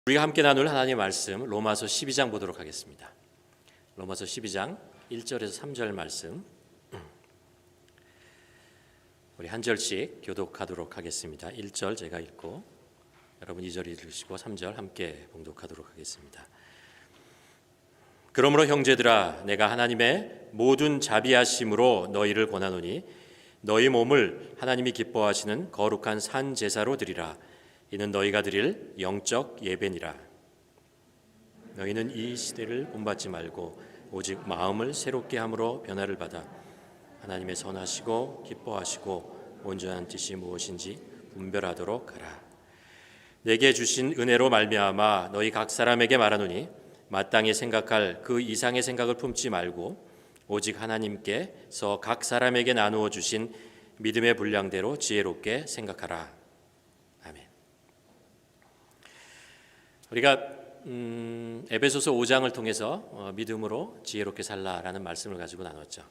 우리가 함께 나눌 하나님의 말씀 로마서 12장 보도록 하겠습니다. 로마서 12장 1절에서 3절 말씀 우리 한 절씩 교독하도록 하겠습니다. 1절 제가 읽고 여러분 2절 읽으시고 3절 함께 봉독하도록 하겠습니다. 그러므로 형제들아 내가 하나님의 모든 자비하심으로 너희를 권하노니 너희 몸을 하나님이 기뻐하시는 거룩한 산 제사로 드리라. 이는 너희가 드릴 영적 예배니라. 너희는 이 시대를 본받지 말고 오직 마음을 새롭게 함으로 변화를 받아 하나님의 선하시고 기뻐하시고 온전한 뜻이 무엇인지 분별하도록 하라. 내게 주신 은혜로 말미암아 너희 각 사람에게 말하노니 마땅히 생각할 그 이상의 생각을 품지 말고 오직 하나님께서 각 사람에게 나누어 주신 믿음의 분량대로 지혜롭게 생각하라. 아멘. 우리가 에베소서 5장을 통해서 믿음으로 지혜롭게 살라라는 말씀을 가지고 나눴죠.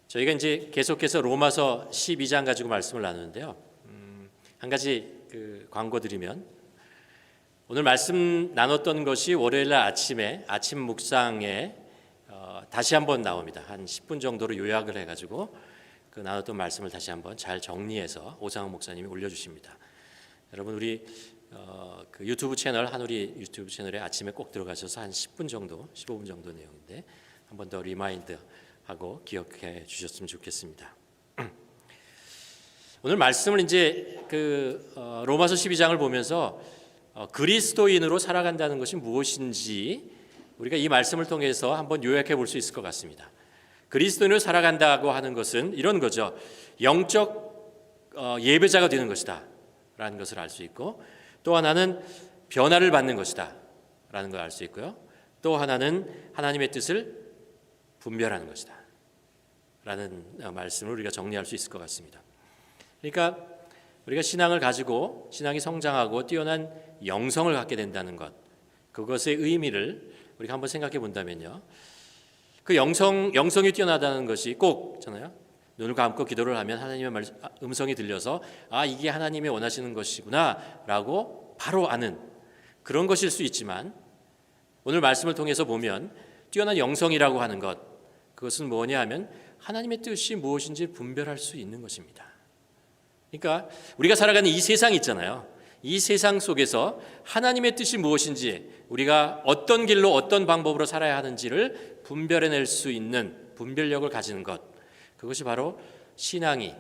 저희가 이제 계속해서 로마서 12장 가지고 말씀을 나누는데요. 한 가지 광고 드리면 오늘 말씀 나눴던 것이 월요일 아침에 아침 묵상에 다시 한번 나옵니다. 한 10분 정도로 요약을 해가지고 그 나눴던 말씀을 다시 한번 잘 정리해서 오상훈 목사님이 올려주십니다. 여러분 우리 그 유튜브 채널 한우리 유튜브 채널에 아침에 꼭 들어가셔서 한 10분 정도 15분 정도 내용인데 한 번 더 리마인드하고 기억해 주셨으면 좋겠습니다. 오늘 말씀을 이제 로마서 12장을 보면서 그리스도인으로 살아간다는 것이 무엇인지 우리가 이 말씀을 통해서 한번 요약해 볼 수 있을 것 같습니다. 그리스도인으로 살아간다고 하는 것은 이런 거죠. 영적 예배자가 되는 것이다 라는 것을 알 수 있고, 또 하나는 변화를 받는 것이다 라는 걸 알 수 있고요, 또 하나는 하나님의 뜻을 분별하는 것이다 라는 말씀을 우리가 정리할 수 있을 것 같습니다. 그러니까 우리가 신앙을 가지고 신앙이 성장하고 뛰어난 영성을 갖게 된다는 것, 그것의 의미를 우리가 한번 생각해 본다면요, 그 영성이 뛰어나다는 것이 꼭 있잖아요. 눈을 감고 기도를 하면 하나님의 음성이 들려서 이게 하나님이 원하시는 것이구나 라고 바로 아는 그런 것일 수 있지만, 오늘 말씀을 통해서 보면 뛰어난 영성이라고 하는 것, 그것은 뭐냐 하면 하나님의 뜻이 무엇인지 분별할 수 있는 것입니다. 그러니까 우리가 살아가는 이 세상 있잖아요. 이 세상 속에서 하나님의 뜻이 무엇인지, 우리가 어떤 길로 어떤 방법으로 살아야 하는지를 분별해낼 수 있는 분별력을 가지는 것, 그것이 바로 신앙이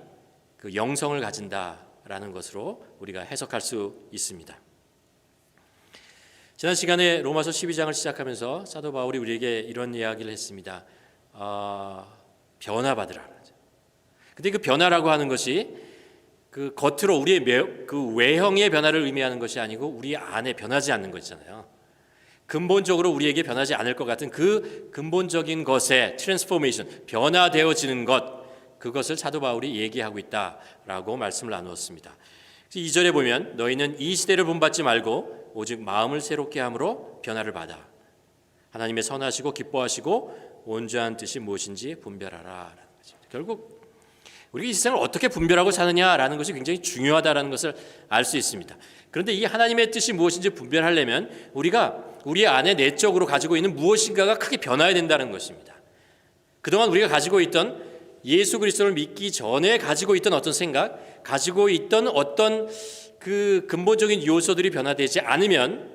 그 영성을 가진다라는 것으로 우리가 해석할 수 있습니다. 지난 시간에 로마서 12장을 시작하면서 사도 바울이 우리에게 이런 이야기를 했습니다. 변화받으라. 근데 그 변화라고 하는 것이 그 겉으로 우리의 그 외형의 변화를 의미하는 것이 아니고 우리 안에 변하지 않는 것 있잖아요. 근본적으로 우리에게 변하지 않을 것 같은 그 근본적인 것의 트랜스포메이션, 변화되어지는 것, 그것을 사도 바울이 얘기하고 있다라고 말씀을 나누었습니다. 2절에 보면 너희는 이 시대를 본받지 말고 오직 마음을 새롭게 함으로 변화를 받아 하나님의 선하시고 기뻐하시고 온전한 뜻이 무엇인지 분별하라. 결국 우리가 이 세상을 어떻게 분별하고 사느냐라는 것이 굉장히 중요하다는 것을 알 수 있습니다. 그런데 이 하나님의 뜻이 무엇인지 분별하려면 우리가 우리 안에 내적으로 가지고 있는 무엇인가가 크게 변화해야 된다는 것입니다. 그동안 우리가 가지고 있던 예수 그리스도를 믿기 전에 가지고 있던 어떤 생각, 가지고 있던 어떤 그 근본적인 요소들이 변화되지 않으면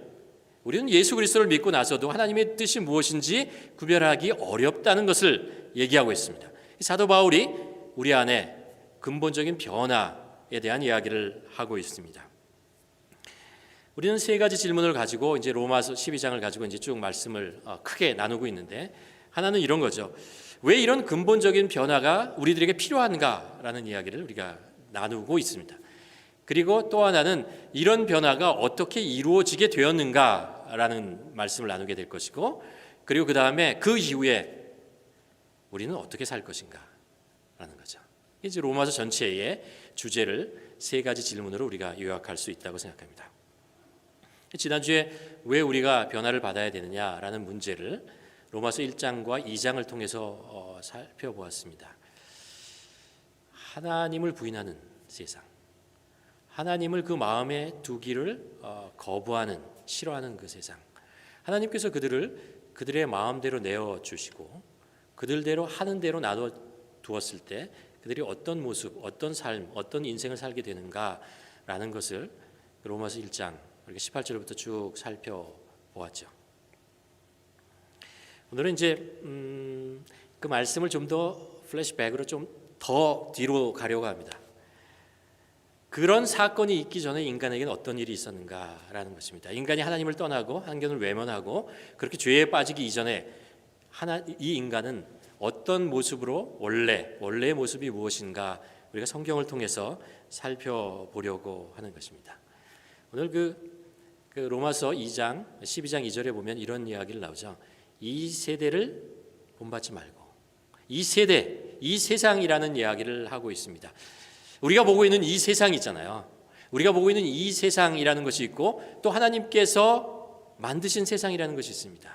우리는 예수 그리스도를 믿고 나서도 하나님의 뜻이 무엇인지 구별하기 어렵다는 것을 얘기하고 있습니다. 사도 바울이 우리 안에 근본적인 변화에 대한 이야기를 하고 있습니다. 우리는 세 가지 질문을 가지고 이제 로마서 12장을 가지고 이제 쭉 말씀을 크게 나누고 있는데, 하나는 이런 거죠. 왜 이런 근본적인 변화가 우리들에게 필요한가라는 이야기를 우리가 나누고 있습니다. 그리고 또 하나는 이런 변화가 어떻게 이루어지게 되었는가라는 말씀을 나누게 될 것이고, 그리고 그 다음에 그 이후에 우리는 어떻게 살 것인가 라는 거죠. 이제 로마서 전체의 주제를 세 가지 질문으로 우리가 요약할 수 있다고 생각합니다. 지난주에 왜 우리가 변화를 받아야 되느냐라는 문제를 로마서 1장과 2장을 통해서 살펴보았습니다. 하나님을 부인하는 세상, 하나님을 그 마음에 두기를 거부하는, 싫어하는 그 세상. 하나님께서 그들의 마음대로 내어 주시고 그들대로 하는 대로 놔둬 두었을 때 그들이 어떤 모습, 어떤 삶, 어떤 인생을 살게 되는가라는 것을 로마서 1장 이렇게 18절부터 쭉 살펴보았죠. 오늘은 이제 그 말씀을 좀 더 플래시백으로 좀 더 뒤로 가려고 합니다. 그런 사건이 있기 전에 인간에게는 어떤 일이 있었는가라는 것입니다. 인간이 하나님을 떠나고 하나님을 외면하고 그렇게 죄에 빠지기 이전에 이 인간은 어떤 모습으로 원래의 모습이 무엇인가 우리가 성경을 통해서 살펴보려고 하는 것입니다. 오늘 그 로마서 2장 12장 2절에 보면 이런 이야기를 나오죠. 이 세대를 본받지 말고 이 세대, 이 세상이라는 이야기를 하고 있습니다. 우리가 보고 있는 이 세상이 있잖아요. 우리가 보고 있는 이 세상이라는 것이 있고 또 하나님께서 만드신 세상이라는 것이 있습니다.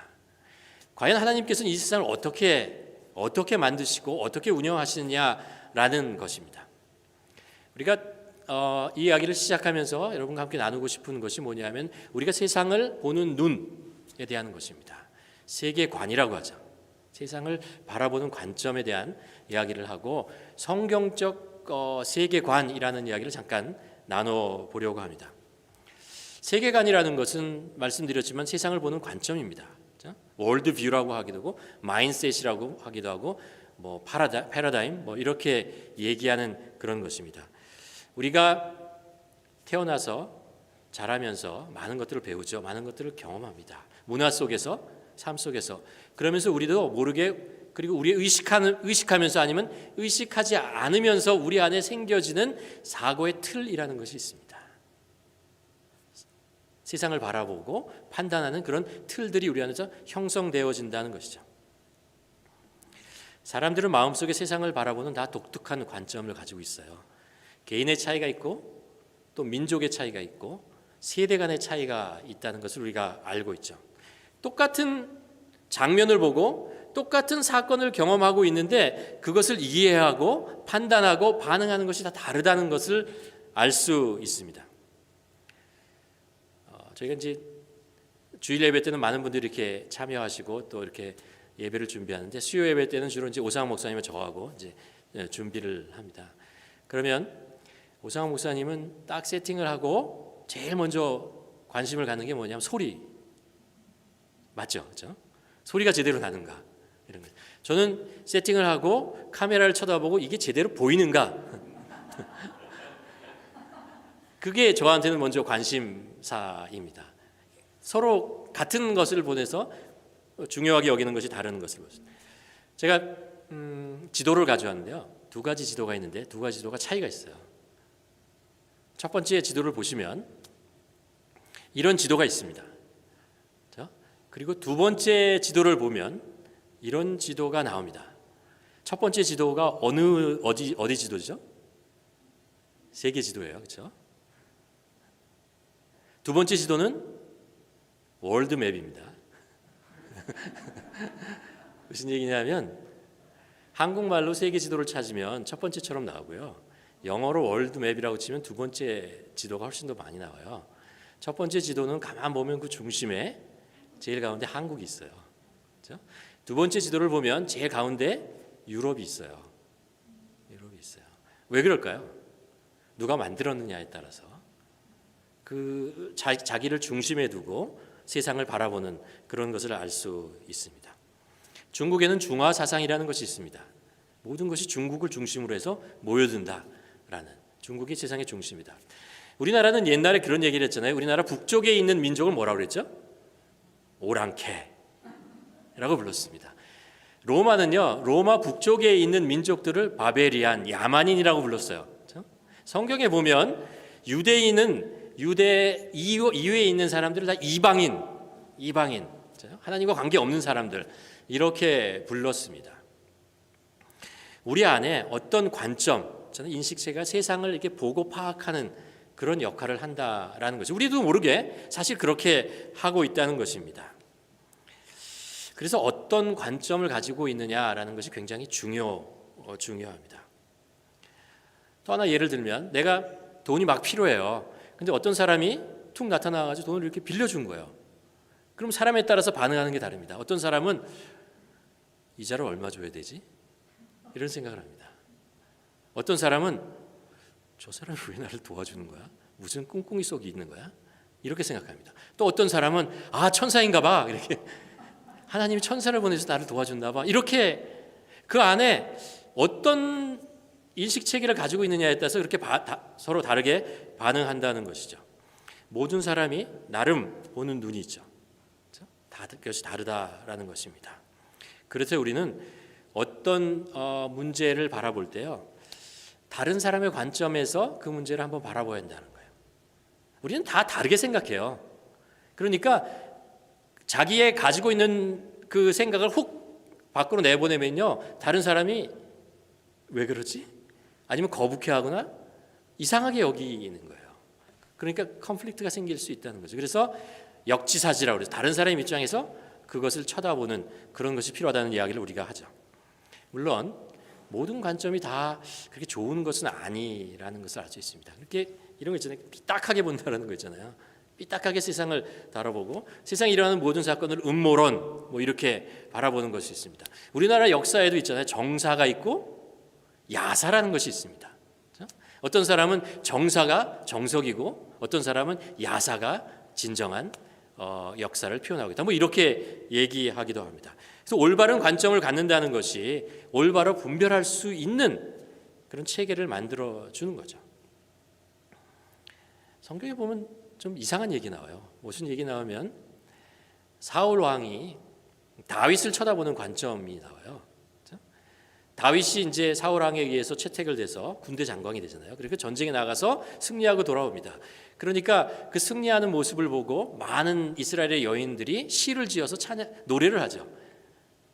과연 하나님께서는 이 세상을 어떻게 만드시고 어떻게 운영하시느냐라는 것입니다. 우리가 이 이야기를 시작하면서 여러분과 함께 나누고 싶은 것이 뭐냐면 우리가 세상을 보는 눈에 대한 것입니다. 세계관이라고 하죠. 세상을 바라보는 관점에 대한 이야기를 하고 성경적 세계관이라는 이야기를 잠깐 나눠보려고 합니다. 세계관이라는 것은 말씀드렸지만 세상을 보는 관점입니다. 월드뷰라고 하기도 하고 마인셋이라고 하기도 하고 뭐 패러다임 뭐 이렇게 얘기하는 그런 것입니다. 우리가 태어나서 자라면서 많은 것들을 배우죠. 많은 것들을 경험합니다. 문화 속에서, 삶 속에서. 그러면서 우리도 모르게 그리고 우리 의식하면서 아니면 의식하지 않으면서 우리 안에 생겨지는 사고의 틀이라는 것이 있습니다. 세상을 바라보고 판단하는 그런 틀들이 우리 안에서 형성되어진다는 것이죠. 사람들은 마음속에 세상을 바라보는 다 독특한 관점을 가지고 있어요. 개인의 차이가 있고 또 민족의 차이가 있고 세대 간의 차이가 있다는 것을 우리가 알고 있죠. 똑같은 장면을 보고 똑같은 사건을 경험하고 있는데 그것을 이해하고 판단하고 반응하는 것이 다 다르다는 것을 알 수 있습니다. 저희가 이제 주일 예배 때는 많은 분들이 이렇게 참여하시고 또 이렇게 예배를 준비하는데 수요 예배 때는 주로 이제 오상환 목사님과 저하고 이제 준비를 합니다. 그러면 오상환 목사님은 딱 세팅을 하고 제일 먼저 관심을 갖는 게 뭐냐면 소리. 맞죠? 그렇죠? 소리가 제대로 나는가 이런 거. 저는 세팅을 하고 카메라를 쳐다보고 이게 제대로 보이는가. 그게 저한테는 먼저 관심사입니다. 서로 같은 것을 보내서 중요하게 여기는 것이 다른 것을 보죠. 제가 지도를 가져왔는데요. 두 가지 지도가 있는데 두 가지 지도가 차이가 있어요. 첫 번째 지도를 보시면 이런 지도가 있습니다. 그리고 두 번째 지도를 보면 이런 지도가 나옵니다. 첫 번째 지도가 어디 지도죠? 세계 지도예요, 그렇죠? 두 번째 지도는 월드맵입니다. 무슨 얘기냐면 한국말로 세계 지도를 찾으면 첫 번째처럼 나오고요. 영어로 월드맵이라고 치면 두 번째 지도가 훨씬 더 많이 나와요. 첫 번째 지도는 가만 보면 그 중심에 제일 가운데 한국이 있어요. 그렇죠? 두 번째 지도를 보면 제일 가운데 유럽이 있어요. 유럽이 있어요. 왜 그럴까요? 누가 만들었느냐에 따라서 그 자기를 중심에 두고 세상을 바라보는 그런 것을 알 수 있습니다. 중국에는 중화 사상이라는 것이 있습니다. 모든 것이 중국을 중심으로 해서 모여든다라는 중국이 세상의 중심이다. 우리나라는 옛날에 그런 얘기를 했잖아요. 우리나라 북쪽에 있는 민족을 뭐라고 그랬죠? 오랑캐라고 불렀습니다. 로마는요, 로마 북쪽에 있는 민족들을 바베리안, 야만인이라고 불렀어요. 그렇죠? 성경에 보면 유대인은 유대 이외에 있는 사람들을 다 이방인, 그렇죠? 하나님과 관계 없는 사람들 이렇게 불렀습니다. 우리 안에 어떤 관점, 저는 인식체가 세상을 이렇게 보고 파악하는 그런 역할을 한다라는 거죠. 우리도 모르게 사실 그렇게 하고 있다는 것입니다. 그래서 어떤 관점을 가지고 있느냐라는 것이 굉장히 중요합니다. 또 하나 예를 들면 내가 돈이 막 필요해요. 근데 어떤 사람이 툭 나타나가지고 돈을 이렇게 빌려준 거예요. 그럼 사람에 따라서 반응하는 게 다릅니다. 어떤 사람은 이자를 얼마 줘야 되지? 이런 생각을 합니다. 어떤 사람은 저 사람이 왜 나를 도와주는 거야? 무슨 꿍꿍이 속이 있는 거야? 이렇게 생각합니다. 또 어떤 사람은 천사인가 봐. 이렇게 하나님이 천사를 보내서 나를 도와준다 봐. 이렇게 그 안에 어떤 인식 체계를 가지고 있느냐에 따라서 그렇게 서로 다르게 반응한다는 것이죠. 모든 사람이 나름 보는 눈이 있죠. 그것이 다르다라는 것입니다. 그래서 우리는 어떤 문제를 바라볼 때요, 다른 사람의 관점에서 그 문제를 한번 바라봐야 한다는 거예요. 우리는 다 다르게 생각해요. 그러니까 자기의 가지고 있는 그 생각을 훅 밖으로 내보내면요, 다른 사람이 왜 그러지? 아니면 거북해하거나 이상하게 여기는 거예요. 그러니까 컨플릭트가 생길 수 있다는 거죠. 그래서 역지사지라고 그래서 다른 사람의 입장에서 그것을 쳐다보는 그런 것이 필요하다는 이야기를 우리가 하죠. 물론 모든 관점이 다 그렇게 좋은 것은 아니라는 것을 알 수 있습니다. 그렇게 이런 거 있잖아요. 삐딱하게 본다는 거 있잖아요. 삐딱하게 세상을 다뤄보고 세상에 일어나는 모든 사건을 음모론 뭐 이렇게 바라보는 것이 있습니다. 우리나라 역사에도 있잖아요. 정사가 있고 야사라는 것이 있습니다. 어떤 사람은 정사가 정석이고 어떤 사람은 야사가 진정한 역사를 표현하고 있다. 뭐 이렇게 얘기하기도 합니다. 그래서 올바른 관점을 갖는다는 것이 올바로 분별할 수 있는 그런 체계를 만들어 주는 거죠. 성경에 보면 좀 이상한 얘기 나와요. 무슨 얘기 나오면 사울 왕이 다윗을 쳐다보는 관점이 나와요. 다윗이 이제 사울 왕에 의해서 채택을 돼서 군대 장관이 되잖아요. 그러니까 전쟁에 나가서 승리하고 돌아옵니다. 그러니까 그 승리하는 모습을 보고 많은 이스라엘의 여인들이 시를 지어서 노래를 하죠.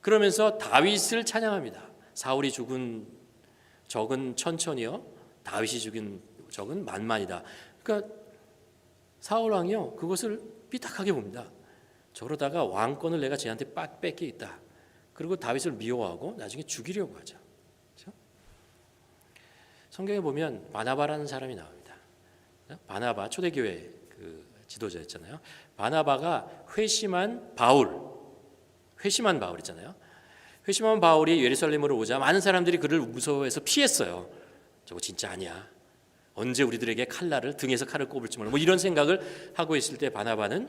그러면서 다윗을 찬양합니다. 사울이 죽은 적은 천천히요, 다윗이 죽인 적은 만만이다. 그러니까 사울 왕이요, 그것을 삐딱하게 봅니다. 저러다가 왕권을 내가 쟤한테 뺏기겠다. 그리고 다윗을 미워하고 나중에 죽이려고 하죠. 그렇죠? 성경에 보면 바나바라는 사람이 나옵니다. 바나바 초대교회 그 지도자였잖아요. 바나바가 회심한 바울 있잖아요. 회심한 바울이 예루살렘으로 오자 많은 사람들이 그를 무서워해서 피했어요. 저거 진짜 아니야. 언제 우리들에게 등에서 칼을 꼽을지 몰라. 뭐 이런 생각을 하고 있을 때 바나바는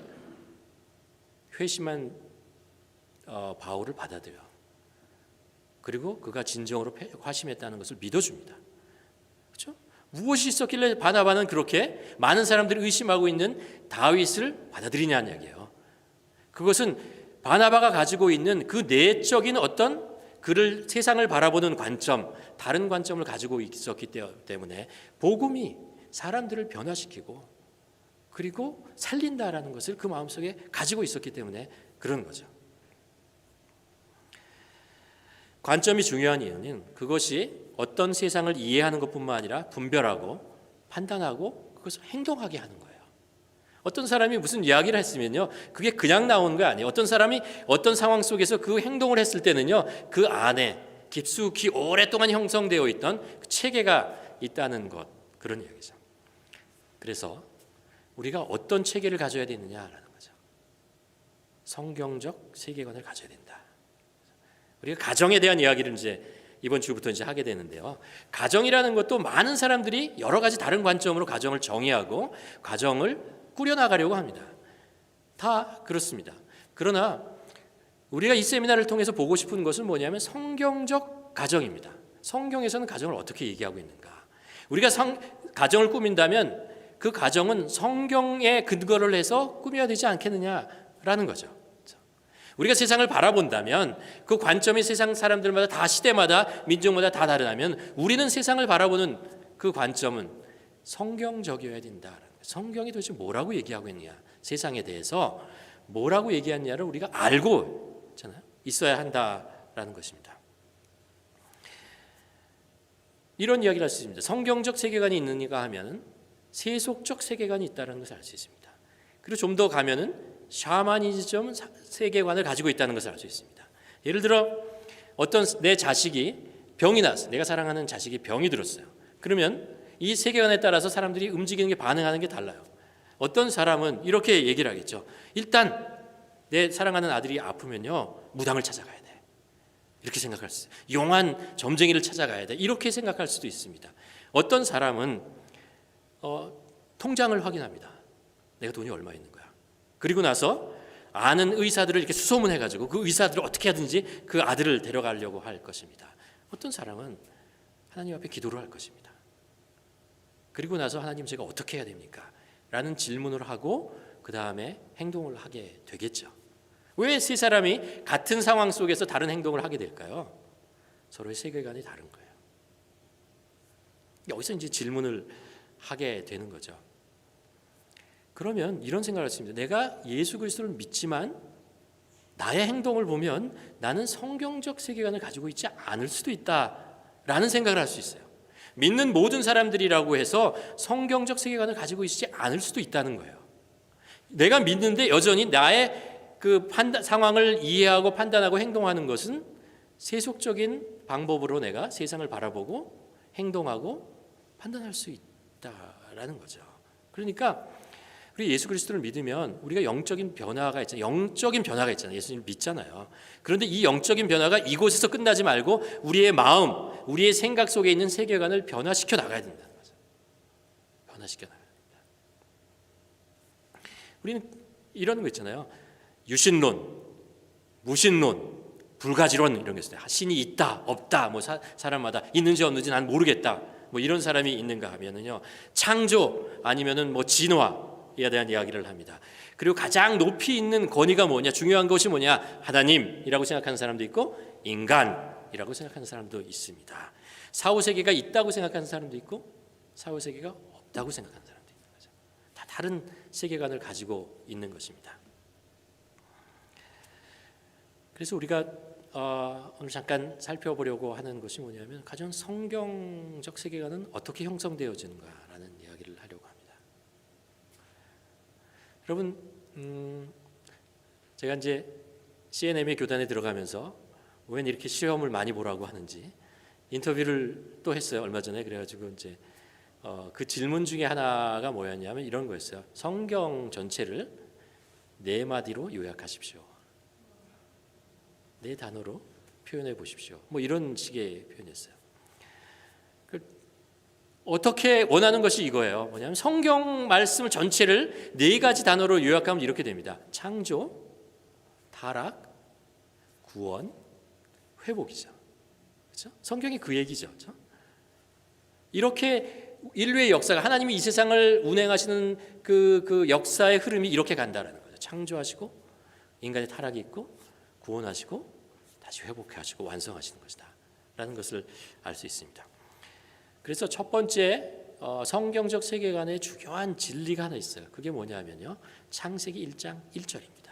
회심한 바울을 받아들여. 그리고 그가 진정으로 화심했다는 것을 믿어줍니다. 그렇죠? 무엇이 있었길래 바나바는 그렇게 많은 사람들이 의심하고 있는 다윗을 받아들이냐는 이야기예요. 그것은 바나바가 가지고 있는 그 내적인 어떤 그를 세상을 바라보는 관점, 다른 관점을 가지고 있었기 때문에 복음이 사람들을 변화시키고 그리고 살린다라는 것을 그 마음속에 가지고 있었기 때문에 그런 거죠. 관점이 중요한 이유는 그것이 어떤 세상을 이해하는 것뿐만 아니라 분별하고 판단하고 그것을 행동하게 하는 거예요. 어떤 사람이 무슨 이야기를 했으면요, 그게 그냥 나오는 거 아니에요. 어떤 사람이 어떤 상황 속에서 그 행동을 했을 때는요, 그 안에 깊숙이 오랫동안 형성되어 있던 그 체계가 있다는 것, 그런 이야기죠. 그래서 우리가 어떤 체계를 가져야 되느냐라는 거죠. 성경적 세계관을 가져야 된다. 우리가 가정에 대한 이야기를 이제 이번 주부터 이제 하게 되는데요. 가정이라는 것도 많은 사람들이 여러 가지 다른 관점으로 가정을 정의하고 가정을 꾸려나가려고 합니다. 다 그렇습니다. 그러나 우리가 이 세미나를 통해서 보고 싶은 것은 뭐냐면 성경적 가정입니다. 성경에서는 가정을 어떻게 얘기하고 있는가? 우리가 가정을 꾸민다면 그 가정은 성경에 근거를 해서 꾸며야 되지 않겠느냐라는 거죠. 우리가 세상을 바라본다면 그 관점이 세상 사람들마다 다 시대마다 민족마다 다 다르다면 우리는 세상을 바라보는 그 관점은 성경적이어야 된다. 성경이 도대체 뭐라고 얘기하고 있느냐, 세상에 대해서 뭐라고 얘기하느냐를 우리가 알고 있어야 한다라는 것입니다. 이런 이야기를 할 수 있습니다. 성경적 세계관이 있느냐 하면 세속적 세계관이 있다는 것을 알 수 있습니다. 그리고 좀 더 가면은 샤머니즘 세계관을 가지고 있다는 것을 알 수 있습니다. 예를 들어 어떤 내 자식이 병이 났어. 내가 사랑하는 자식이 병이 들었어요. 그러면 이 세계관에 따라서 사람들이 움직이는 게 반응하는 게 달라요. 어떤 사람은 이렇게 얘기를 하겠죠. 일단 내 사랑하는 아들이 아프면요 무당을 찾아가야 돼. 이렇게 생각할 수 있어요. 용한 점쟁이를 찾아가야 돼. 이렇게 생각할 수도 있습니다. 어떤 사람은 통장을 확인합니다. 내가 돈이 얼마 있는 거야. 그리고 나서 아는 의사들을 이렇게 수소문해가지고 그 의사들을 어떻게 하든지 그 아들을 데려가려고 할 것입니다. 어떤 사람은 하나님 앞에 기도를 할 것입니다. 그리고 나서 하나님 제가 어떻게 해야 됩니까? 라는 질문을 하고 그 다음에 행동을 하게 되겠죠. 왜 세 사람이 같은 상황 속에서 다른 행동을 하게 될까요? 서로의 세계관이 다른 거예요. 여기서 이제 질문을 하게 되는 거죠. 그러면 이런 생각을 했습니다. 내가 예수 그리스도를 믿지만 나의 행동을 보면 나는 성경적 세계관을 가지고 있지 않을 수도 있다라는 생각을 할 수 있어요. 믿는 모든 사람들이라고 해서 성경적 세계관을 가지고 있지 않을 수도 있다는 거예요. 내가 믿는데 여전히 나의 그 상황을 이해하고 판단하고 행동하는 것은 세속적인 방법으로 내가 세상을 바라보고 행동하고 판단할 수 있다라는 거죠. 그러니까 우리 예수 그리스도를 믿으면 우리가 영적인 변화가 있잖아요. 예수님을 믿잖아요. 그런데 이 영적인 변화가 이곳에서 끝나지 말고 우리의 마음, 우리의 생각 속에 있는 세계관을 변화시켜 나가야 된다는 거죠. 변화시켜 나가야 된다. 우리는 이런 거 있잖아요. 유신론, 무신론, 불가지론 이런 게 있어요. 신이 있다, 없다, 뭐 사람마다 있는지 없는지 난 모르겠다. 뭐 이런 사람이 있는가 하면은요. 창조 아니면은 뭐 진화에 대한 이야기를 합니다. 그리고 가장 높이 있는 권위가 뭐냐, 중요한 것이 뭐냐, 하나님이라고 생각하는 사람도 있고 인간이라고 생각하는 사람도 있습니다. 사후세계가 있다고 생각하는 사람도 있고 사후세계가 없다고 생각하는 사람도 있는 거죠. 다 다른 세계관을 가지고 있는 것입니다. 그래서 우리가 오늘 잠깐 살펴보려고 하는 것이 뭐냐면 가장 성경적 세계관은 어떻게 형성되어지는가라는 이야기를 하려고 합니다. 여러분, 제가 이제 CNM의 교단에 들어가면서 왜 이렇게 시험을 많이 보라고 하는지 인터뷰를 또 했어요. 얼마 전에. 그래가지고 이제 그 질문 중에 하나가 뭐였냐면 이런 거였어요. 성경 전체를 4마디로 요약하십시오. 4단어로 표현해 보십시오. 뭐 이런 식의 표현이었어요. 어떻게 원하는 것이 이거예요. 뭐냐면 성경 말씀을 전체를 4가지 단어로 요약하면 이렇게 됩니다. 창조, 타락, 구원, 회복이죠. 그렇죠? 성경이 그 얘기죠. 그렇죠? 이렇게 인류의 역사가 하나님이 이 세상을 운행하시는 그 역사의 흐름이 이렇게 간다라는 거죠. 창조하시고 인간의 타락이 있고 구원하시고 다시 회복하시고 완성하시는 것이다 라는 것을 알 수 있습니다. 그래서 첫 번째 성경적 세계관의 중요한 진리가 하나 있어요. 그게 뭐냐면요, 창세기 1장 1절입니다.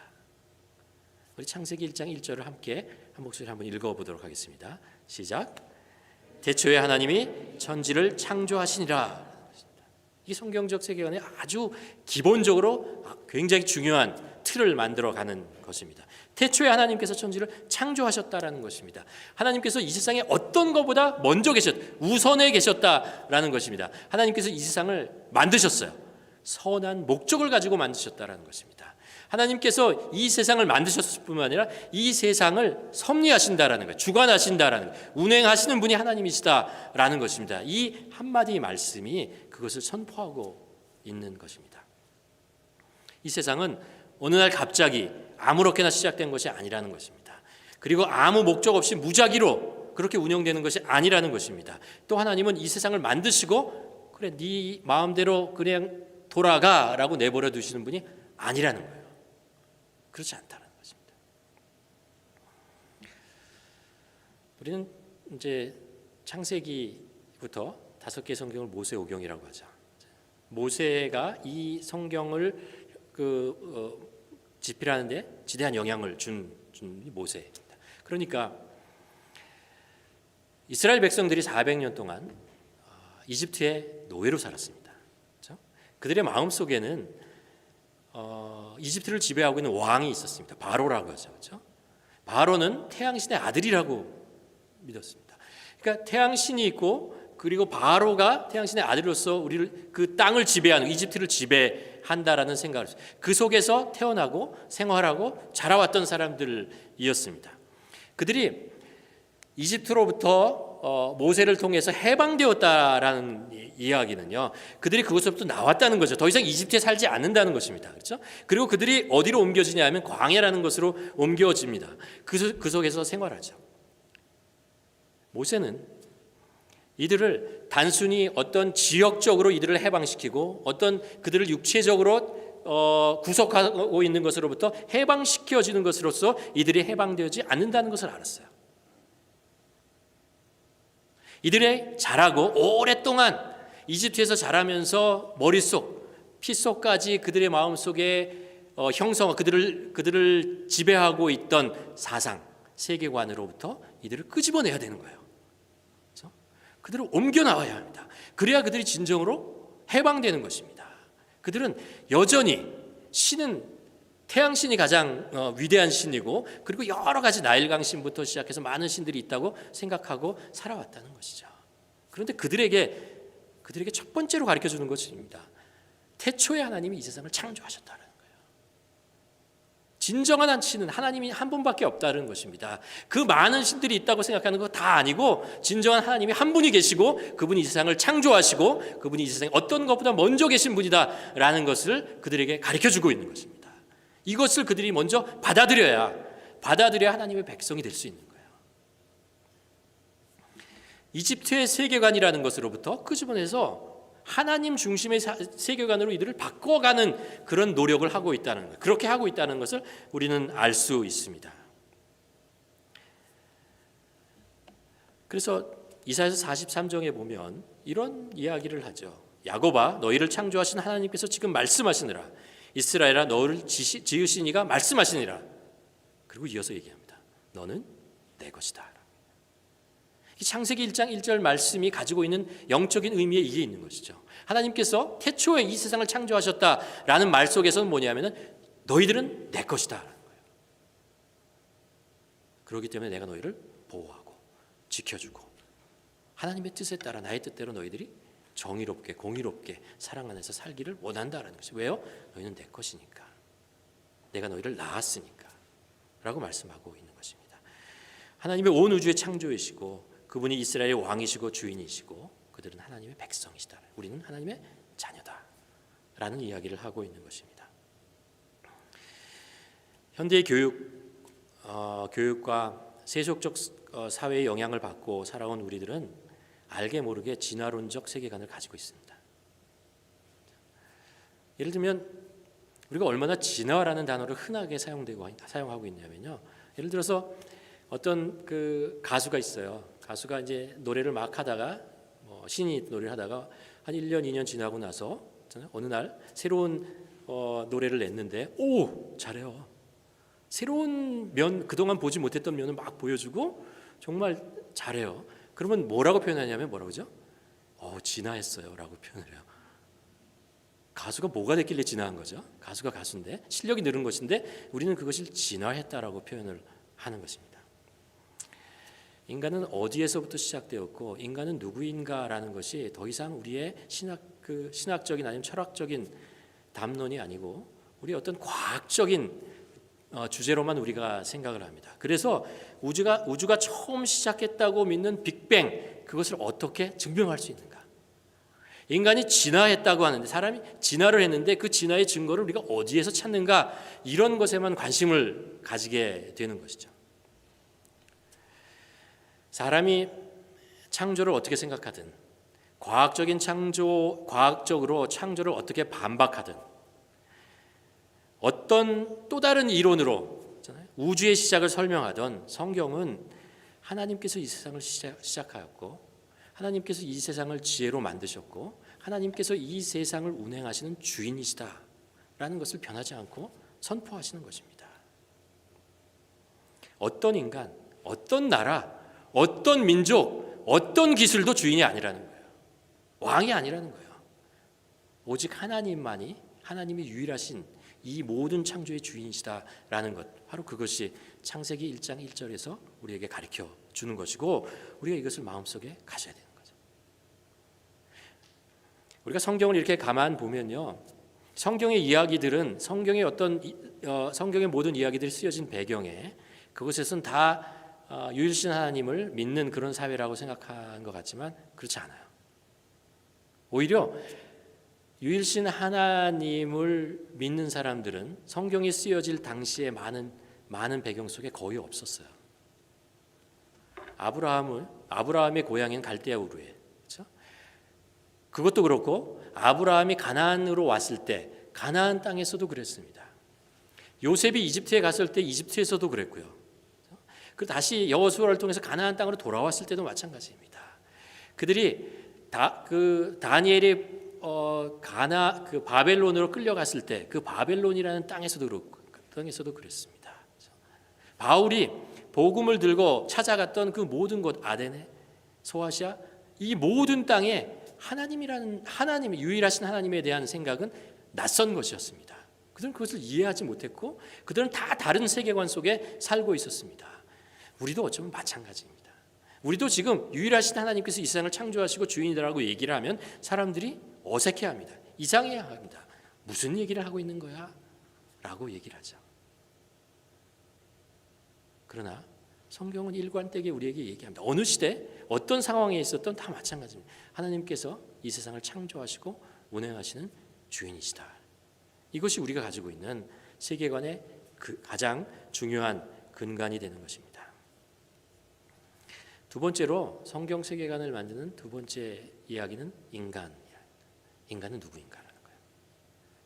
우리 창세기 1장 1절을 함께 한 목소리 한번 읽어보도록 하겠습니다. 시작. 태초에 하나님이 천지를 창조하시니라. 이 성경적 세계관의 아주 기본적으로 굉장히 중요한 틀을 만들어가는 것입니다. 태초에 하나님께서 천지를 창조하셨다라는 것입니다. 하나님께서 이 세상에 어떤 것보다 먼저 우선에 계셨다라는 것입니다. 하나님께서 이 세상을 만드셨어요. 선한 목적을 가지고 만드셨다라는 것입니다. 하나님께서 이 세상을 만드셨을 뿐만 아니라 이 세상을 섭리하신다라는 거예요. 주관하신다라는 거예요. 운행하시는 분이 하나님이시다라는 것입니다. 이 한마디 말씀이 그것을 선포하고 있는 것입니다. 이 세상은 어느 날 갑자기 아무렇게나 시작된 것이 아니라는 것입니다. 그리고 아무 목적 없이 무작위로 그렇게 운영되는 것이 아니라는 것입니다. 또 하나님은 이 세상을 만드시고 그래 네 마음대로 그냥 돌아가라고 내버려 두시는 분이 아니라는 거예요. 그렇지 않다는 것입니다. 우리는 이제 창세기부터 5개의 성경을 모세오경이라고 하죠. 모세가 이 성경을 집필하는 데 지대한 영향을 준 모세입니다. 그러니까 이스라엘 백성들이 400년 동안 이집트의 노예로 살았습니다. 그렇죠? 그들의 마음속에는 이집트를 지배하고 있는 왕이 있었습니다. 바로라고 하죠. 그렇죠? 바로는 태양신의 아들이라고 믿었습니다. 그러니까 태양신이 있고 그리고 바로가 태양신의 아들로서 우리를 그 땅을 지배하는 이집트를 지배한다라는 생각을 했어요. 그 속에서 태어나고 생활하고 자라왔던 사람들이었습니다. 그들이 이집트로부터 모세를 통해서 해방되었다라는 이야기는요, 그들이 그곳으로부터 나왔다는 거죠. 더 이상 이집트에 살지 않는다는 것입니다. 그렇죠? 그리고 그들이 어디로 옮겨지냐면 광야라는 곳으로 옮겨집니다. 그 속에서 생활하죠. 모세는 이들을 단순히 어떤 지역적으로 이들을 해방시키고 어떤 그들을 육체적으로 구속하고 있는 것으로부터 해방시켜지는 것으로서 이들이 해방되지 않는다는 것을 알았어요. 이들의 자라고 오랫동안 이집트에서 자라면서 머릿속, 핏속까지 그들의 마음속에 형성화, 그들을 지배하고 있던 사상, 세계관으로부터 이들을 끄집어내야 되는 거예요. 그렇죠? 그들을 옮겨 나와야 합니다. 그래야 그들이 진정으로 해방되는 것입니다. 그들은 여전히 신은 태양신이 가장 위대한 신이고, 그리고 여러 가지 나일강 신부터 시작해서 많은 신들이 있다고 생각하고 살아왔다는 것이죠. 그런데 그들에게 첫 번째로 가르쳐 주는 것입니다. 태초에 하나님이 이 세상을 창조하셨다는 거예요. 진정한 신은 하나님이 한 분밖에 없다는 것입니다. 그 많은 신들이 있다고 생각하는 거 다 아니고, 진정한 하나님이 한 분이 계시고 그분이 이 세상을 창조하시고 그분이 이 세상에 어떤 것보다 먼저 계신 분이다라는 것을 그들에게 가르쳐 주고 있는 것입니다. 이것을 그들이 먼저 받아들여야 하나님의 백성이 될 수 있는 거예요. 이집트의 세계관이라는 것으로부터 끄집어내서 하나님 중심의 세계관으로 이들을 바꿔가는 그런 노력을 하고 있다는 거예요. 그렇게 하고 있다는 것을 우리는 알 수 있습니다. 그래서 이사야서 43장에 보면 이런 이야기를 하죠. 야곱아, 너희를 창조하신 하나님께서 지금 말씀하시느라. 이스라엘아, 너를 지으신 이가 말씀하시니라. 그리고 이어서 얘기합니다. 너는 내 것이다. 이 창세기 1장 1절 말씀이 가지고 있는 영적인 의미에 이게 있는 것이죠. 하나님께서 태초에 이 세상을 창조하셨다라는 말 속에서는 뭐냐면은 너희들은 내 것이다 라는 거예요. 그렇기 때문에 내가 너희를 보호하고 지켜주고 하나님의 뜻에 따라 나의 뜻대로 너희들이 정의롭게 공의롭게 사랑 안에서 살기를 원한다라는 것이. 왜요? 너희는 내 것이니까. 내가 너희를 낳았으니까 라고 말씀하고 있는 것입니다. 하나님의 온 우주의 창조이시고 그분이 이스라엘의 왕이시고 주인이시고 그들은 하나님의 백성이시다. 우리는 하나님의 자녀다 라는 이야기를 하고 있는 것입니다. 현대의 교육과 세속적 사회의 영향을 받고 살아온 우리들은 알게 모르게 진화론적 세계관을 가지고 있습니다. 예를 들면 우리가 얼마나 진화라는 단어를 흔하게 사용하고 있냐면요. 예를 들어서 어떤 그 가수가 있어요. 가수가 이제 노래를 막 하다가 신이 노래를 하다가 한 1년 2년 지나고 나서 어느 날 새로운 노래를 냈는데 잘해요. 새로운 그동안 보지 못했던 면을 막 보여주고 정말 잘해요. 그러면 뭐라고 표현하냐면 뭐라고죠? 진화했어요 라고 표현을 해요. 가수가 뭐가 됐길래 진화한 거죠? 가수가 가수인데 실력이 늘은 것인데 우리는 그것을 진화했다라고 표현을 하는 것입니다. 인간은 어디에서부터 시작되었고 인간은 누구인가라는 것이 더 이상 우리의 신학적인 아니면 철학적인 담론이 아니고 우리 어떤 과학적인 주제로만 우리가 생각을 합니다. 그래서 우주가 처음 시작했다고 믿는 빅뱅, 그것을 어떻게 증명할 수 있는가? 인간이 진화했다고 하는데, 사람이 진화를 했는데 그 진화의 증거를 우리가 어디에서 찾는가? 이런 것에만 관심을 가지게 되는 것이죠. 사람이 창조를 어떻게 생각하든, 과학적으로 창조를 어떻게 반박하든, 어떤 또 다른 이론으로 우주의 시작을 설명하던 성경은 하나님께서 이 세상을 시작하였고 하나님께서 이 세상을 지혜로 만드셨고 하나님께서 이 세상을 운행하시는 주인이시다라는 것을 변하지 않고 선포하시는 것입니다. 어떤 인간, 어떤 나라, 어떤 민족, 어떤 기술도 주인이 아니라는 거예요. 왕이 아니라는 거예요. 오직 하나님만이 하나님이 유일하신 이 모든 창조의 주인이시다라는 것, 바로 그것이 창세기 1장 1절에서 우리에게 가르쳐 주는 것이고 우리가 이것을 마음속에 가져야 되는 거죠. 우리가 성경을 이렇게 가만 보면요, 성경의 이야기들은 성경의 모든 이야기들이 쓰여진 배경에 그곳에서는 다 유일신 하나님을 믿는 그런 사회라고 생각한 것 같지만 그렇지 않아요. 오히려 유일신 하나님을 믿는 사람들은 성경이 쓰여질 당시에 많은 배경 속에 거의 없었어요. 아브라함의 고향인 갈대아 우르에, 그렇죠? 그것도 그렇고 아브라함이 가나안으로 왔을 때 가나안 땅에서도 그랬습니다. 요셉이 이집트에 갔을 때 이집트에서도 그랬고요. 그리고 다시 여호수아를 통해서 가나안 땅으로 돌아왔을 때도 마찬가지입니다. 그들이 다니엘이 바벨론으로 끌려갔을 때 그 바벨론이라는 땅에서도 그랬습니다. 바울이 복음을 들고 찾아갔던 그 모든 곳, 아데네, 소아시아, 이 모든 땅에 하나님, 유일하신 하나님에 대한 생각은 낯선 것이었습니다. 그들은 그것을 이해하지 못했고 그들은 다 다른 세계관 속에 살고 있었습니다. 우리도 어쩌면 마찬가지입니다. 우리도 지금 유일하신 하나님께서 이 세상을 창조하시고 주인이라고 얘기를 하면 사람들이 어색해합니다. 이상해합니다. 무슨 얘기를 하고 있는 거야? 라고 얘기를 하죠. 그러나 성경은 일관되게 우리에게 얘기합니다. 어느 시대, 어떤 상황에 있었던 다 마찬가지입니다. 하나님께서 이 세상을 창조하시고 운행하시는 주인이시다. 이것이 우리가 가지고 있는 세계관의 가장 중요한 근간이 되는 것입니다. 두 번째로 성경 세계관을 만드는 두 번째 이야기는 인간은 누구인가라는 거예요.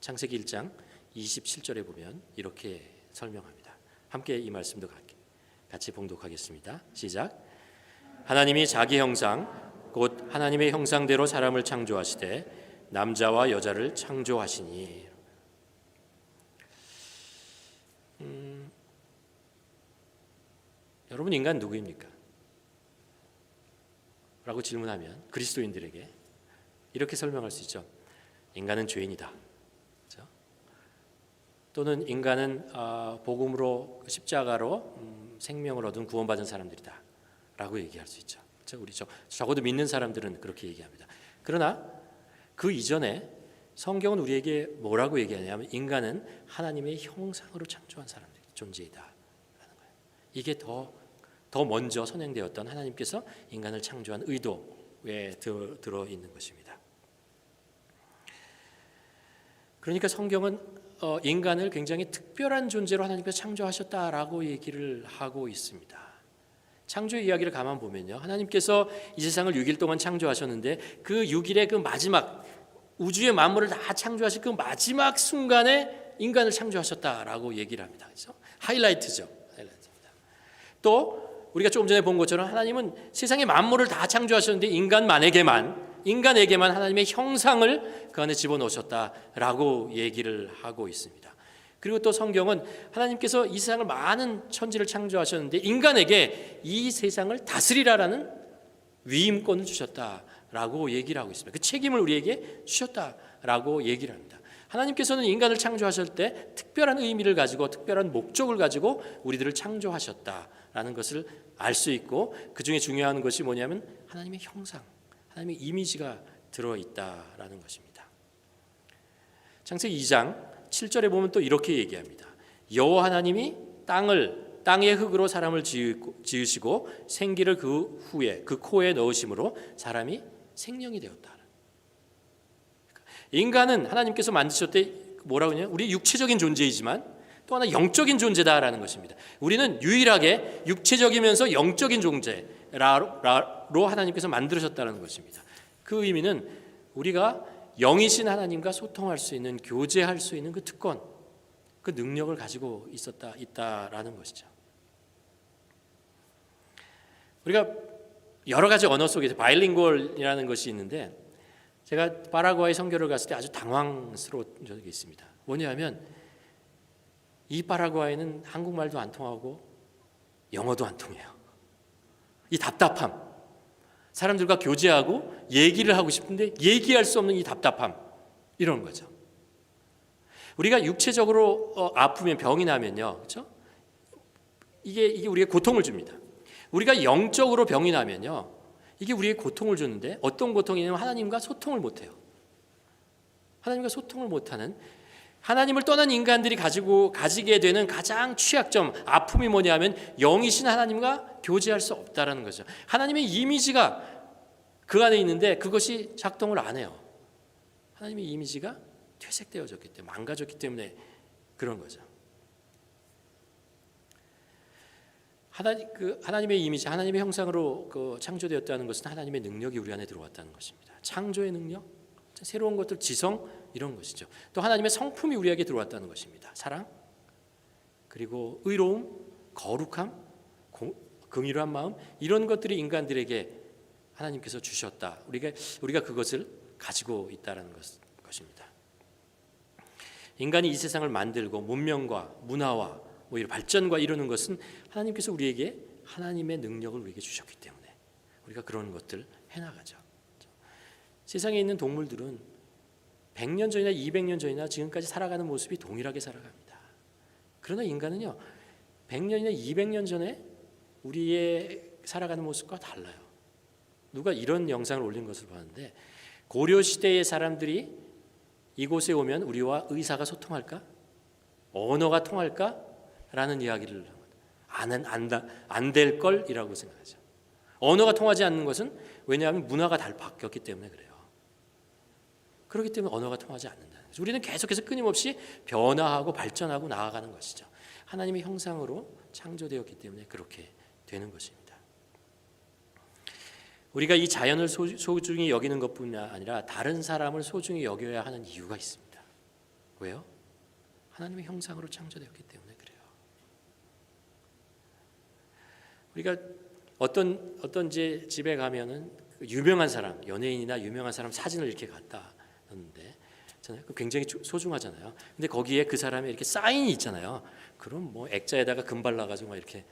창세기 1장 27절에 보면 이렇게 설명합니다. 함께 이 말씀도 같이 봉독하겠습니다. 시작. 하나님이 자기 형상 곧 하나님의 형상대로 사람을 창조하시되 남자와 여자를 창조하시니. 여러분, 인간 누구입니까? 라고 질문하면 그리스도인들에게 이렇게 설명할 수 있죠. 인간은 죄인이다. 그렇죠? 또는 인간은 복음으로 십자가로 생명을 얻은 구원받은 사람들이다 라고 얘기할 수 있죠. 그렇죠? 우리 적어도 믿는 사람들은 그렇게 얘기합니다. 그러나 그 이전에 성경은 우리에게 뭐라고 얘기하냐면 인간은 하나님의 형상으로 창조한 사람들 존재이다 라는 거예요. 이게 더 먼저 선행되었던 하나님께서 인간을 창조한 의도에 들어있는 것입니다. 그러니까 성경은 인간을 굉장히 특별한 존재로 하나님께서 창조하셨다라고 얘기를 하고 있습니다. 창조의 이야기를 가만 보면요, 하나님께서 이 세상을 6일 동안 창조하셨는데 그 6일의 그 마지막 우주의 만물을 다 창조하신 그 마지막 순간에 인간을 창조하셨다라고 얘기를 합니다. 그래서 하이라이트죠. 하이라이트입니다. 또 우리가 조금 전에 본 것처럼 하나님은 세상의 만물을 다 창조하셨는데 인간에게만 하나님의 형상을 그 안에 집어넣으셨다라고 얘기를 하고 있습니다. 그리고 또 성경은 하나님께서 이 세상을 많은 천지를 창조하셨는데 인간에게 이 세상을 다스리라라는 위임권을 주셨다라고 얘기를 하고 있습니다. 그 책임을 우리에게 주셨다라고 얘기를 합니다. 하나님께서는 인간을 창조하실 때 특별한 의미를 가지고 특별한 목적을 가지고 우리들을 창조하셨다라는 것을 알 수 있고, 그 중에 중요한 것이 뭐냐면 하나님의 형상, 하나님의 이미지가 들어있다라는 것입니다. 창세기 2장 7절에 보면 또 이렇게 얘기합니다. 여호와 하나님이 땅의 흙으로 사람을 지으시고 생기를 그 후에 그 코에 넣으심으로 사람이 생명이 되었다. 인간은 하나님께서 만드셨을 때 뭐라고 하냐? 우리 육체적인 존재이지만 또 하나 영적인 존재다라는 것입니다. 우리는 유일하게 육체적이면서 영적인 존재로 하나님께서 만들으셨다는 것입니다. 그 의미는 우리가 영이신 하나님과 소통할 수 있는, 교제할 수 있는 그 특권, 그 능력을 가지고 있다라는 것이죠. 우리가 여러 가지 언어 속에서 바이링구얼이라는 것이 있는데, 제가 파라과이 선교를 갔을 때 아주 당황스러운 적이 있습니다. 뭐냐면 이 파라과이는 한국말도 안 통하고 영어도 안 통해요. 이 답답함, 사람들과 교제하고 얘기를 하고 싶은데 얘기할 수 없는 이 답답함, 이런 거죠. 우리가 육체적으로 아프면, 병이 나면요, 그렇죠? 이게 우리에게 고통을 줍니다. 우리가 영적으로 병이 나면요, 이게 우리에게 고통을 주는데 어떤 고통이냐면 하나님과 소통을 못해요. 하나님과 소통을 못하는, 하나님을 떠난 인간들이 가지게 되는 가장 취약점, 아픔이 뭐냐면 영이신 하나님과 교제할 수 없다라는 거죠. 하나님의 이미지가 그 안에 있는데 그것이 작동을 안 해요. 하나님의 이미지가 퇴색되어졌기 때문에, 망가졌기 때문에 그런 거죠. 하나님의 이미지, 하나님의 형상으로 창조되었다는 것은 하나님의 능력이 우리 안에 들어왔다는 것입니다. 창조의 능력, 새로운 것들, 지성, 이런 것이죠. 또 하나님의 성품이 우리에게 들어왔다는 것입니다. 사랑, 그리고 의로움, 거룩함, 긍휼한 마음, 이런 것들이 인간들에게 하나님께서 주셨다. 우리가 그것을 가지고 있다는 것입니다. 인간이 이 세상을 만들고 문명과 문화와 이런 발전과 이루는 것은 하나님께서 우리에게 하나님의 능력을 우리에게 주셨기 때문에 우리가 그런 것들 해나가죠. 세상에 있는 동물들은 100년 전이나 200년 전이나 지금까지 살아가는 모습이 동일하게 살아갑니다. 그러나 인간은요, 100년이나 200년 전에 우리의 살아가는 모습과 달라요. 누가 이런 영상을 올린 것을 봤는데, 고려 시대의 사람들이 이곳에 오면 우리와 의사가 소통할까? 언어가 통할까? 라는 이야기를 안 될 걸이라고 생각하죠. 언어가 통하지 않는 것은 왜냐하면 문화가 바뀌었기 때문에 그래요. 그렇기 때문에 언어가 통하지 않는다는 거죠. 우리는 계속해서 끊임없이 변화하고 발전하고 나아가는 것이죠. 하나님의 형상으로 창조되었기 때문에 그렇게 되는 것입니다. 우리가 이 자연을 소중히 여기는 것뿐 아니라 다른 사람을 소중히 여겨야 하는 이유가 있습니다. 왜요? 하나님의 형상으로 창조되었기 때문에 그래요. 우리가 어떤 집에 가면은 유명한 사람, 연예인이나 유명한 사람 사진을 이렇게 갖다 놨는데 굉장히 소중하잖아요. 근데 거기에 그 사람의 이렇게 사인이 있잖아요. 그럼 뭐 액자에다가 금 발라가지고 막 이렇게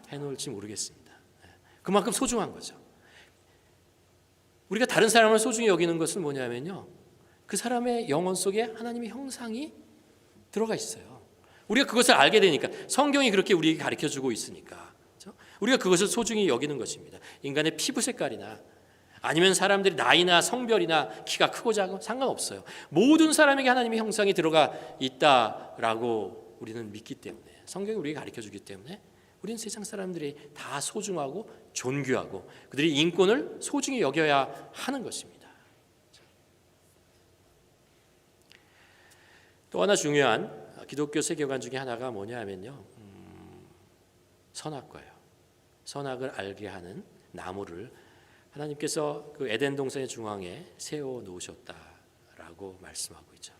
해놓을지 모르겠습니다. 그만큼 소중한 거죠. 우리가 다른 사람을 소중히 여기는 것은 뭐냐면요, 그 사람의 영혼 속에 하나님의 형상이 들어가 있어요. 우리가 그것을 알게 되니까, 성경이 그렇게 우리에게 가르쳐주고 있으니까, 그렇죠? 우리가 그것을 소중히 여기는 것입니다. 인간의 피부 색깔이나 아니면 사람들이 나이나 성별이나 키가 크고 작고 상관없어요. 모든 사람에게 하나님의 형상이 들어가 있다라고 우리는 믿기 때문에, 성경이 우리에게 가르쳐주기 때문에 우리는 세상 사람들이 다 소중하고 존귀하고 그들의 인권을 소중히 여겨야 하는 것입니다. 또 하나 중요한 기독교 세계관 중에 하나가 뭐냐 하면요, 선악과예요. 선악을 알게 하는 나무를 하나님께서 그 에덴 동산의 중앙에 세워 놓으셨다라고 말씀하고 있죠.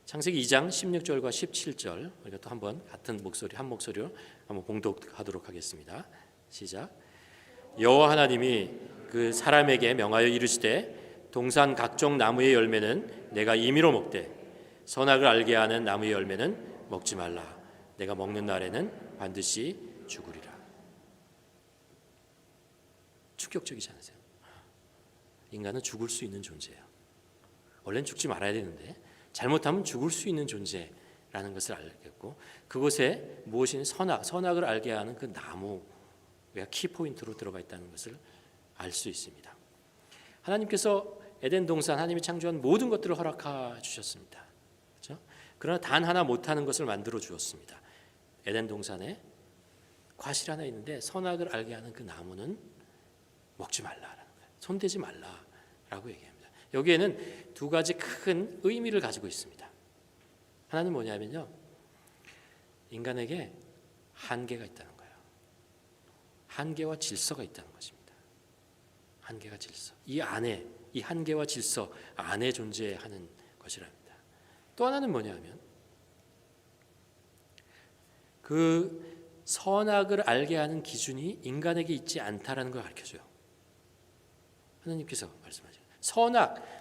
창세기 2장 16절과 17절, 우리가 또 한번 같은 한 목소리로 한번 봉독하도록 하겠습니다. 시작. 여호와 하나님이 그 사람에게 명하여 이르시되 동산 각종 나무의 열매는 내가 임의로 먹되 선악을 알게 하는 나무의 열매는 먹지 말라. 내가 먹는 날에는 반드시 죽으리라. 충격적이지 않으세요? 인간은 죽을 수 있는 존재예요. 원래는 죽지 말아야 되는데 잘못하면 죽을 수 있는 존재라는 것을 알겠고, 그곳에 무엇인 선악을 알게 하는 그 나무가 키포인트로 들어가 있다는 것을 알 수 있습니다. 하나님께서 에덴 동산, 하나님이 창조한 모든 것들을 허락해 주셨습니다. 그렇죠? 그러나 단 하나 못하는 것을 만들어 주었습니다. 에덴 동산에 과실 하나 있는데 선악을 알게 하는 그 나무는 먹지 말라라는 거예요. 손대지 말라라고 얘기합니다. 여기에는 두 가지 큰 의미를 가지고 있습니다. 하나는 뭐냐면요, 인간에게 한계가 있다는 거예요. 한계와 질서가 있다는 것입니다. 한계와 질서. 이 안에, 이 한계와 질서 안에 존재하는 것이랍니다. 또 하나는 뭐냐면 그 선악을 알게 하는 기준이 인간에게 있지 않다라는 걸 가르쳐줘요. 하나님께서 말씀하시죠.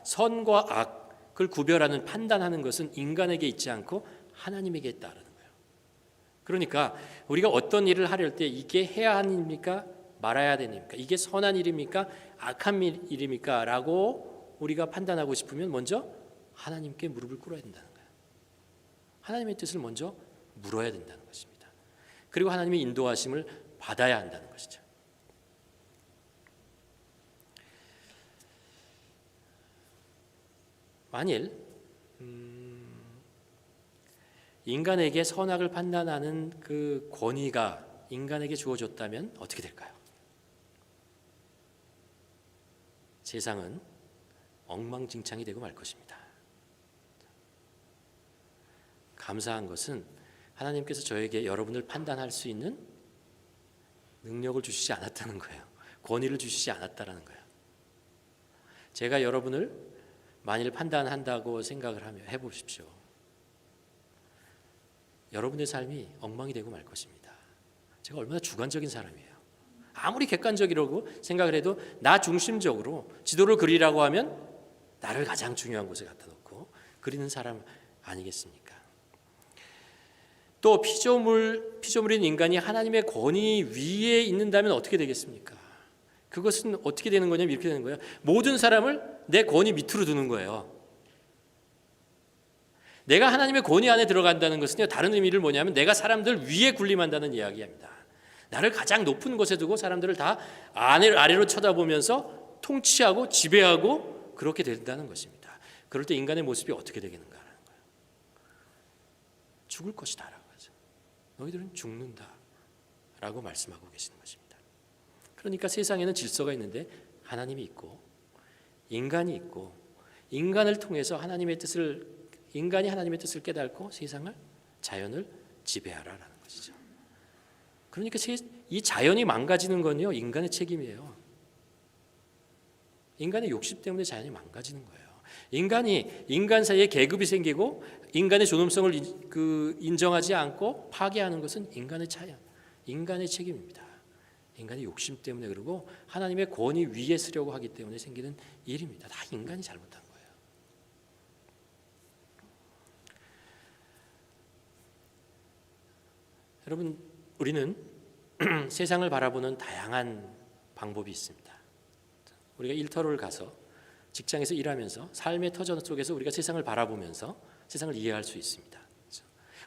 선과 악을 구별하는, 판단하는 것은 인간에게 있지 않고 하나님에게 있다라는 거예요. 그러니까 우리가 어떤 일을 하려 때 이게 해야 하는 일입니까? 말아야 되는 일입니까? 이게 선한 일입니까? 악한 일입니까? 라고 우리가 판단하고 싶으면 먼저 하나님께 무릎을 꿇어야 된다는 거예요. 하나님의 뜻을 먼저 물어야 된다는 것입니다. 그리고 하나님의 인도하심을 받아야 한다는 것이죠. 만일 인간에게 선악을 판단하는 그 권위가 인간에게 주어졌다면 어떻게 될까요? 세상은 엉망진창이 되고 말 것입니다. 감사한 것은 하나님께서 저에게 여러분을 판단할 수 있는 능력을 주시지 않았다는 거예요. 권위를 주시지 않았다는 거예요. 제가 여러분을 만일 판단한다고 생각을 하면 해보십시오. 여러분의 삶이 엉망이 되고 말 것입니다. 제가 얼마나 주관적인 사람이에요. 아무리 객관적이라고 생각을 해도 나 중심적으로 지도를 그리라고 하면 나를 가장 중요한 곳에 갖다 놓고 그리는 사람 아니겠습니까? 또 피조물인 인간이 하나님의 권위 위에 있는다면 어떻게 되겠습니까? 그것은 어떻게 되는 거냐면 이렇게 되는 거예요. 모든 사람을 내 권위 밑으로 두는 거예요. 내가 하나님의 권위 안에 들어간다는 것은요, 다른 의미를 뭐냐면 내가 사람들 위에 군림한다는 이야기입니다. 나를 가장 높은 곳에 두고 사람들을 다 아래로 쳐다보면서 통치하고 지배하고 그렇게 된다는 것입니다. 그럴 때 인간의 모습이 어떻게 되겠는가 하는 거예요. 죽을 것이다 라고 하죠. 너희들은 죽는다 라고 말씀하고 계시는 것입니다. 그러니까 세상에는 질서가 있는데 하나님이 있고 인간이 있고 인간을 통해서 인간이 하나님의 뜻을 깨닫고 세상을 자연을 지배하라라는 것이죠. 그러니까 이 자연이 망가지는 건요 인간의 책임이에요. 인간의 욕심 때문에 자연이 망가지는 거예요. 인간 사이에 계급이 생기고 인간의 존엄성을 인정하지 않고 파괴하는 것은 인간의 자연, 인간의 책임입니다. 인간의 욕심 때문에 그러고 하나님의 권위 위에 서려고 하기 때문에 생기는 일입니다. 다 인간이 잘못한 거예요. 여러분, 우리는 세상을 바라보는 다양한 방법이 있습니다. 우리가 일터를 가서 직장에서 일하면서 삶의 터전 속에서 우리가 세상을 바라보면서 세상을 이해할 수 있습니다.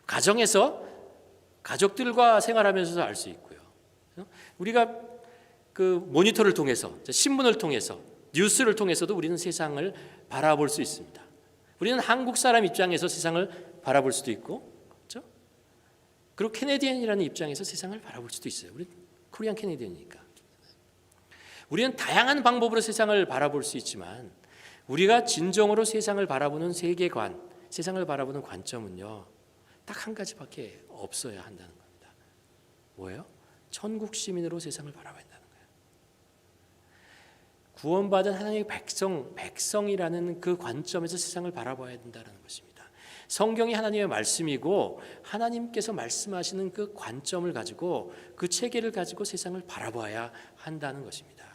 가정에서 가족들과 생활하면서도 알 수 있고요. 우리가 그 모니터를 통해서 신문을 통해서 뉴스를 통해서도 우리는 세상을 바라볼 수 있습니다. 우리는 한국 사람 입장에서 세상을 바라볼 수도 있고, 그렇죠? 그리고 캐네디언이라는 입장에서 세상을 바라볼 수도 있어요. 우리 코리안 캐네디언이니까. 우리는 다양한 방법으로 세상을 바라볼 수 있지만 우리가 진정으로 세상을 바라보는 세계관, 세상을 바라보는 관점은요 딱 한 가지밖에 없어야 한다는 겁니다. 뭐예요? 천국 시민으로 세상을 바라봐야 한다는 거예요. 구원받은 하나님의 백성이라는 그 관점에서 세상을 바라봐야 된다는 것입니다. 성경이 하나님의 말씀이고 하나님께서 말씀하시는 그 관점을 가지고 그 체계를 가지고 세상을 바라봐야 한다는 것입니다.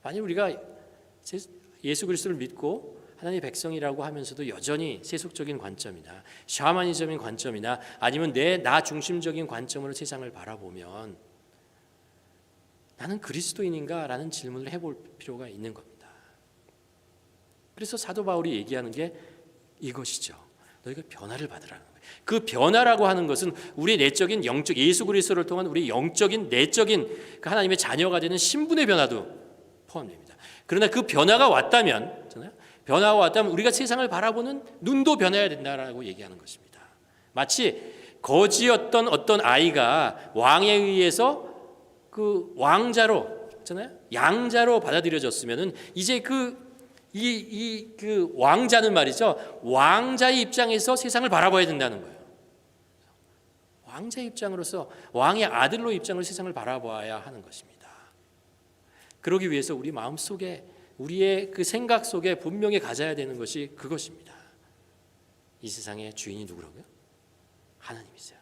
만약 우리가 예수 그리스도를 믿고 하나님의 백성이라고 하면서도 여전히 세속적인 관점이나 샤머니즘인 관점이나 아니면 나 중심적인 관점으로 세상을 바라보면 나는 그리스도인인가? 라는 질문을 해볼 필요가 있는 겁니다. 그래서 사도 바울이 얘기하는 게 이것이죠. 너희가 변화를 받으라는 거예요. 그 변화라고 하는 것은 우리의 내적인 영적 예수 그리스도를 통한 우리 영적인 내적인 하나님의 자녀가 되는 신분의 변화도 포함됩니다. 그러나 그 변화가 왔다면 우리가 세상을 바라보는 눈도 변해야 된다라고 얘기하는 것입니다. 마치 거지였던 어떤 아이가 왕에 의해서 그 왕자로 양자로 받아들여졌으면은 이제 그 왕자는 말이죠. 왕자의 입장에서 세상을 바라봐야 된다는 거예요. 왕자의 입장으로서 왕의 아들로 입장으로 세상을 바라봐야 하는 것입니다. 그러기 위해서 우리 마음 속에 우리의 그 생각 속에 분명히 가져야 되는 것이 그것입니다. 이 세상의 주인이 누구라고요? 하나님이세요.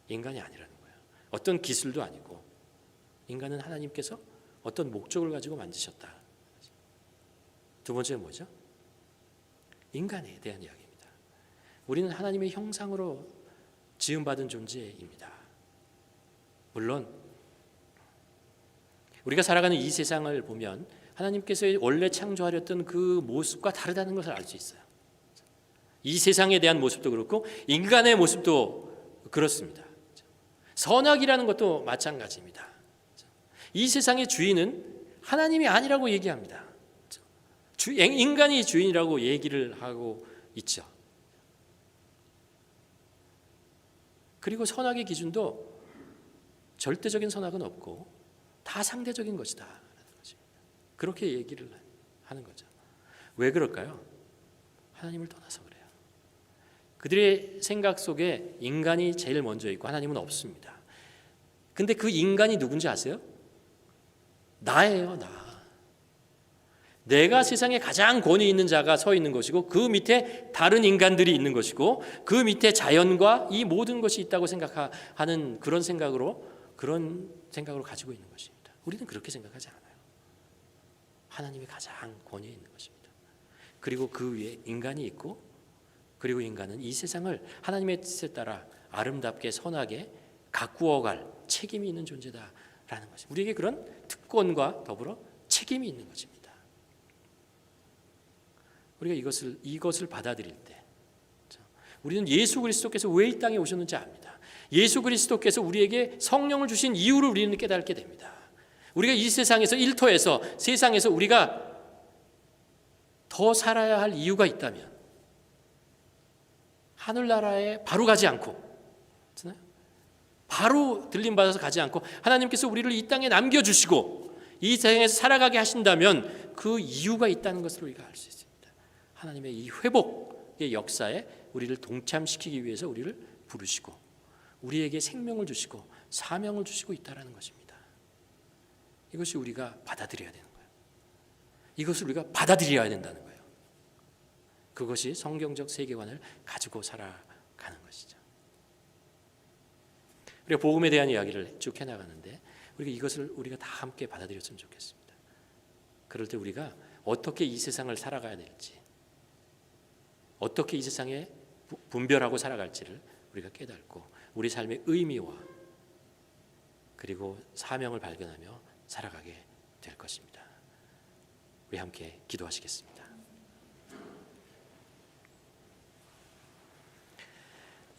인간이 아니라는 거예요. 어떤 기술도 아니고 인간은 하나님께서 어떤 목적을 가지고 만드셨다. 두 번째는 뭐죠? 인간에 대한 이야기입니다. 우리는 하나님의 형상으로 지음받은 존재입니다. 물론 우리가 살아가는 이 세상을 보면 하나님께서 원래 창조하셨던 그 모습과 다르다는 것을 알 수 있어요. 이 세상에 대한 모습도 그렇고 인간의 모습도 그렇습니다. 선악이라는 것도 마찬가지입니다. 이 세상의 주인은 하나님이 아니라고 얘기합니다. 인간이 주인이라고 얘기를 하고 있죠. 그리고 선악의 기준도 절대적인 선악은 없고 다 상대적인 것이다 라는 것입니다. 그렇게 얘기를 하는 거죠. 왜 그럴까요? 하나님을 떠나서 그래요. 그들의 생각 속에 인간이 제일 먼저 있고 하나님은 없습니다. 근데 그 인간이 누군지 아세요? 나예요, 나. 내가 세상에 가장 권위 있는 자가 서 있는 것이고 그 밑에 다른 인간들이 있는 것이고 그 밑에 자연과 이 모든 것이 있다고 생각하는 그런 생각으로 가지고 있는 것입니다. 우리는 그렇게 생각하지 않아요. 하나님이 가장 권위에 있는 것입니다. 그리고 그 위에 인간이 있고 그리고 인간은 이 세상을 하나님의 뜻에 따라 아름답게 선하게 가꾸어갈 책임이 있는 존재다라는 것입니다. 우리에게 그런 특권과 더불어 책임이 있는 것입니다. 우리가 이것을 받아들일 때 우리는 예수 그리스도께서 왜 이 땅에 오셨는지 압니다. 예수 그리스도께서 우리에게 성령을 주신 이유를 우리는 깨닫게 됩니다. 우리가 이 세상에서 일터에서 세상에서 우리가 더 살아야 할 이유가 있다면 하늘나라에 바로 가지 않고 바로 들림받아서 가지 않고 하나님께서 우리를 이 땅에 남겨주시고 이 세상에서 살아가게 하신다면 그 이유가 있다는 것을 우리가 알 수 있습니다. 하나님의 이 회복의 역사에 우리를 동참시키기 위해서 우리를 부르시고 우리에게 생명을 주시고 사명을 주시고 있다는 것입니다. 이것이 우리가 받아들여야 되는 거예요. 이것을 우리가 받아들여야 된다는 거예요. 그것이 성경적 세계관을 가지고 살아가는 것이죠. 우리가 복음에 대한 이야기를 쭉 해나가는데 이것을 우리가 다 함께 받아들였으면 좋겠습니다. 그럴 때 우리가 어떻게 이 세상을 살아가야 될지 어떻게 이 세상에 분별하고 살아갈지를 우리가 깨닫고 우리 삶의 의미와 그리고 사명을 발견하며 살아가게 될 것입니다. 우리 함께 기도하시겠습니다.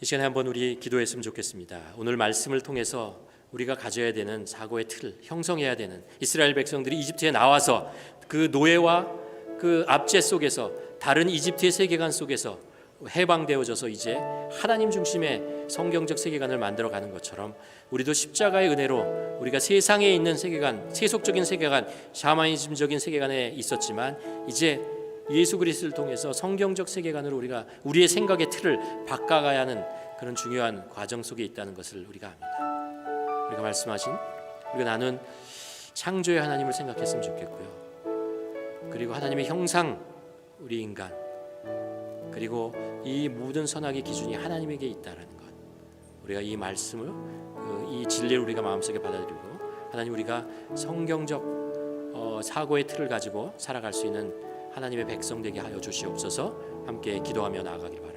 이 시간에 한번 우리 기도했으면 좋겠습니다. 오늘 말씀을 통해서 우리가 가져야 되는 사고의 틀, 형성해야 되는 이스라엘 백성들이 이집트에 나와서 그 노예와 그 압제 속에서 다른 이집트의 세계관 속에서 해방되어져서 이제 하나님 중심의 성경적 세계관을 만들어가는 것처럼 우리도 십자가의 은혜로 우리가 세상에 있는 세계관, 세속적인 세계관, 샤머니즘적인 세계관에 있었지만 이제 예수 그리스도를 통해서 성경적 세계관으로 우리가 우리의 생각의 틀을 바꿔가야 하는 그런 중요한 과정 속에 있다는 것을 우리가 압니다. 우리가 말씀하신 우리가 나눈 창조의 하나님을 생각했으면 좋겠고요. 그리고 하나님의 형상 우리 인간 그리고 이 모든 선악의 기준이 하나님에게 있다라는 것 우리가 이 말씀을 이 진리를 우리가 마음속에 받아들이고 하나님 우리가 성경적 사고의 틀을 가지고 살아갈 수 있는 하나님의 백성 되게 하여 주시옵소서. 함께 기도하며 나아가길 바랍니다.